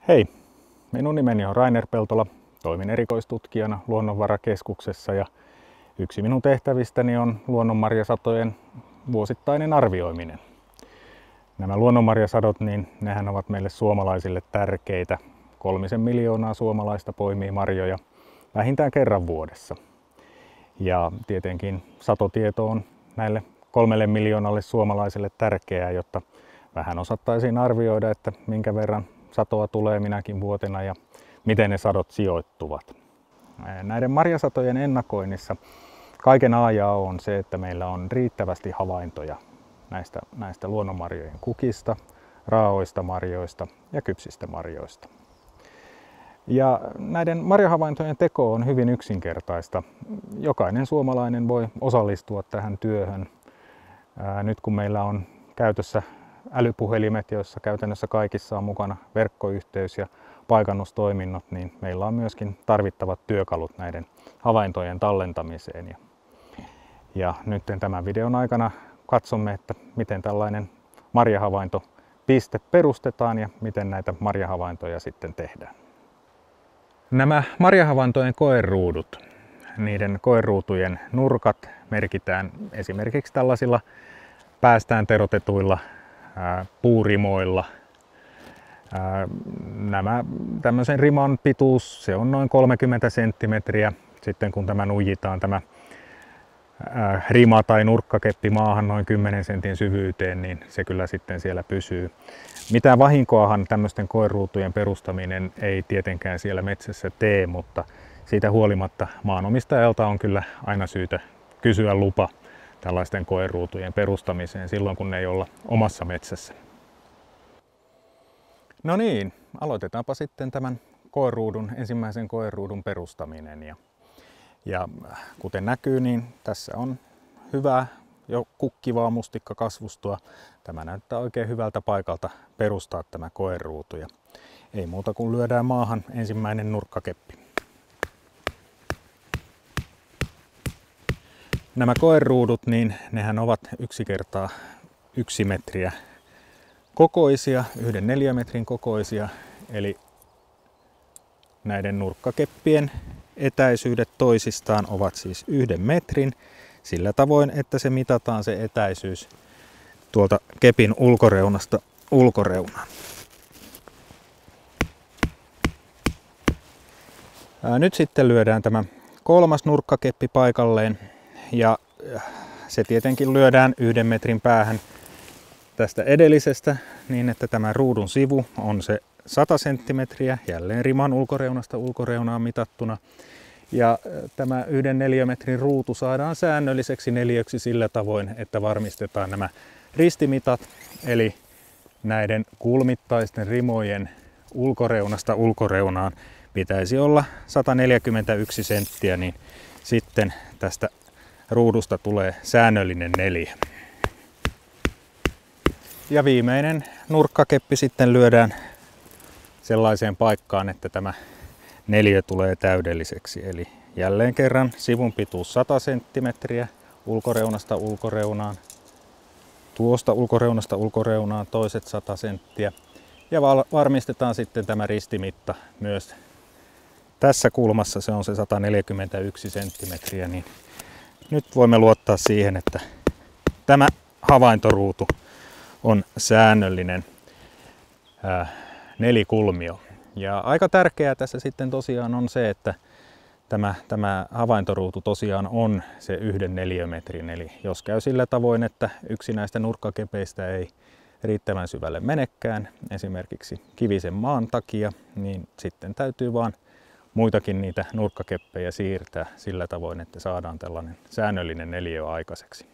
Hei, minun nimeni on Rainer Peltola, toimin erikoistutkijana Luonnonvarakeskuksessa ja yksi minun tehtävistäni on luonnonmarjasatojen vuosittainen arvioiminen. Nämä luonnonmarjasadot, niin nehän ovat meille suomalaisille tärkeitä. 3 miljoonaa suomalaista poimii marjoja vähintään kerran vuodessa. Ja tietenkin satotieto on näille 3 miljoonalle suomalaiselle tärkeää, jotta vähän osattaisiin arvioida, että minkä verran satoa tulee minäkin vuotena ja miten ne sadot sijoittuvat. Näiden marjasatojen ennakoinnissa kaiken a ja o on se, että meillä on riittävästi havaintoja näistä luonnonmarjojen kukista, raaoista marjoista ja kypsistä marjoista. Ja näiden marjahavaintojen teko on hyvin yksinkertaista. Jokainen suomalainen voi osallistua tähän työhön. Nyt kun meillä on käytössä älypuhelimet, joissa käytännössä kaikissa on mukana verkkoyhteys ja paikannustoiminnot, niin meillä on myöskin tarvittavat työkalut näiden havaintojen tallentamiseen. Ja nyt tämän videon aikana katsomme, että miten tällainen marjahavaintopiste perustetaan ja miten näitä marjahavaintoja sitten tehdään. Nämä marjahavaintojen koeruudut, niiden koeruutujen nurkat merkitään esimerkiksi tällaisilla päästään terotetuilla puurimoilla. Tämmöisen riman pituus, se on noin 30 senttimetriä. Sitten kun tämä nuijitaan tämä rima tai nurkkakeppi maahan noin 10 sentin syvyyteen, niin se kyllä sitten siellä pysyy. Mitään vahinkoahan tämmöisten koeruutujen perustaminen ei tietenkään siellä metsässä tee, mutta siitä huolimatta maanomistajalta on kyllä aina syytä kysyä lupa tällaisten koeruutujen perustamiseen silloin, kun ne ei olla omassa metsässä. No niin, aloitetaanpa sitten tämän ensimmäisen koeruudun perustaminen. Ja kuten näkyy, niin tässä on hyvää jo kukkivaa mustikkakasvustoa. Tämä näyttää oikein hyvältä paikalta perustaa tämä koeruutu. Ja ei muuta kuin lyödään maahan ensimmäinen nurkkakeppi. Nämä koeruudut, niin nehän ovat 1 kertaa 1 metriä kokoisia, 1 neliömetrin kokoisia, eli näiden nurkkakeppien etäisyydet toisistaan ovat siis 1 metrin sillä tavoin, että se mitataan se etäisyys tuolta kepin ulkoreunasta ulkoreunaan. Nyt sitten lyödään tämä 3. nurkkakeppi paikalleen ja se tietenkin lyödään 1 metrin päähän tästä edellisestä niin, että tämä ruudun sivu on se 100 senttimetriä jälleen riman ulkoreunasta ulkoreunaan mitattuna. Ja tämä 1 neliömetrin ruutu saadaan säännölliseksi neliöksi sillä tavoin, että varmistetaan nämä ristimitat, eli näiden kulmittaisten rimojen ulkoreunasta ulkoreunaan pitäisi olla 141 senttiä, niin sitten tästä ruudusta tulee säännöllinen neliö. Ja viimeinen nurkkakeppi sitten lyödään sellaiseen paikkaan, että tämä neliö tulee täydelliseksi. Eli jälleen kerran sivun pituus 100 senttimetriä ulkoreunasta ulkoreunaan. Tuosta ulkoreunasta ulkoreunaan toiset 100 senttiä. Ja varmistetaan sitten tämä ristimitta myös. Tässä kulmassa se on se 141 senttimetriä. Niin nyt voimme luottaa siihen, että tämä havaintoruutu on säännöllinen nelikulmio. Ja aika tärkeää tässä sitten tosiaan on se, että tämä havaintoruutu tosiaan on se 1 neliömetrin. Eli jos käy sillä tavoin, että yksi näistä nurkkakepeistä ei riittävän syvälle menekään, esimerkiksi kivisen maan takia, niin sitten täytyy vaan muitakin niitä nurkkakeppejä siirtää sillä tavoin, että saadaan tällainen säännöllinen neliö aikaiseksi.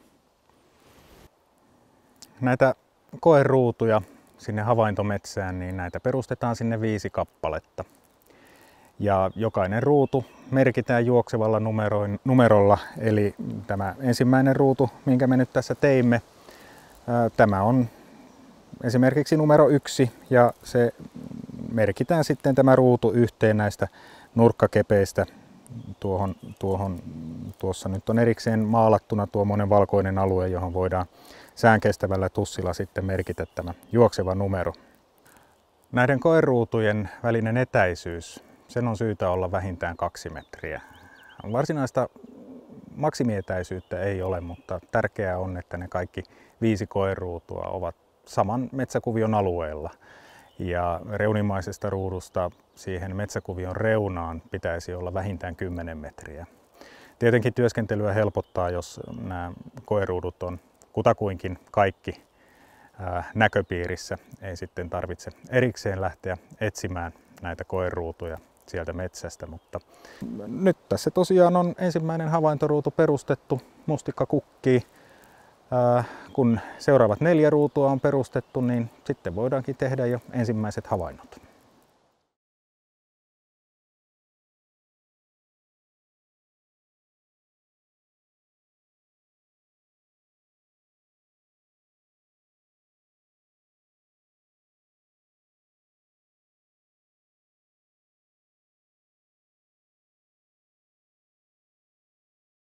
Näitä koeruutuja sinne havaintometsään, niin näitä perustetaan sinne 5 kappaletta. Ja jokainen ruutu merkitään juoksevalla numerolla, eli tämä ensimmäinen ruutu, minkä me nyt tässä teimme, tämä on esimerkiksi numero 1 ja se merkitään sitten tämä ruutu yhteen näistä nurkkakepeistä. Tuossa nyt on erikseen maalattuna tuommoinen valkoinen alue, johon voidaan säänkestävällä tussilla sitten merkitä tämä juokseva numero. Näiden koeruutujen välinen etäisyys, sen on syytä olla vähintään 2 metriä. Varsinaista maksimietäisyyttä ei ole, mutta tärkeää on, että ne kaikki 5 koeruutua ovat saman metsäkuvion alueella. Ja reunimaisesta ruudusta siihen metsäkuvion reunaan pitäisi olla vähintään 10 metriä. Tietenkin työskentelyä helpottaa, jos nämä koeruudut on kutakuinkin kaikki näköpiirissä. Ei sitten tarvitse erikseen lähteä etsimään näitä koeruutuja sieltä metsästä, mutta nyt tässä tosiaan on ensimmäinen havaintoruutu perustettu, mustikka kukkii. Kun seuraavat 4 ruutua on perustettu, niin sitten voidaankin tehdä jo ensimmäiset havainnot.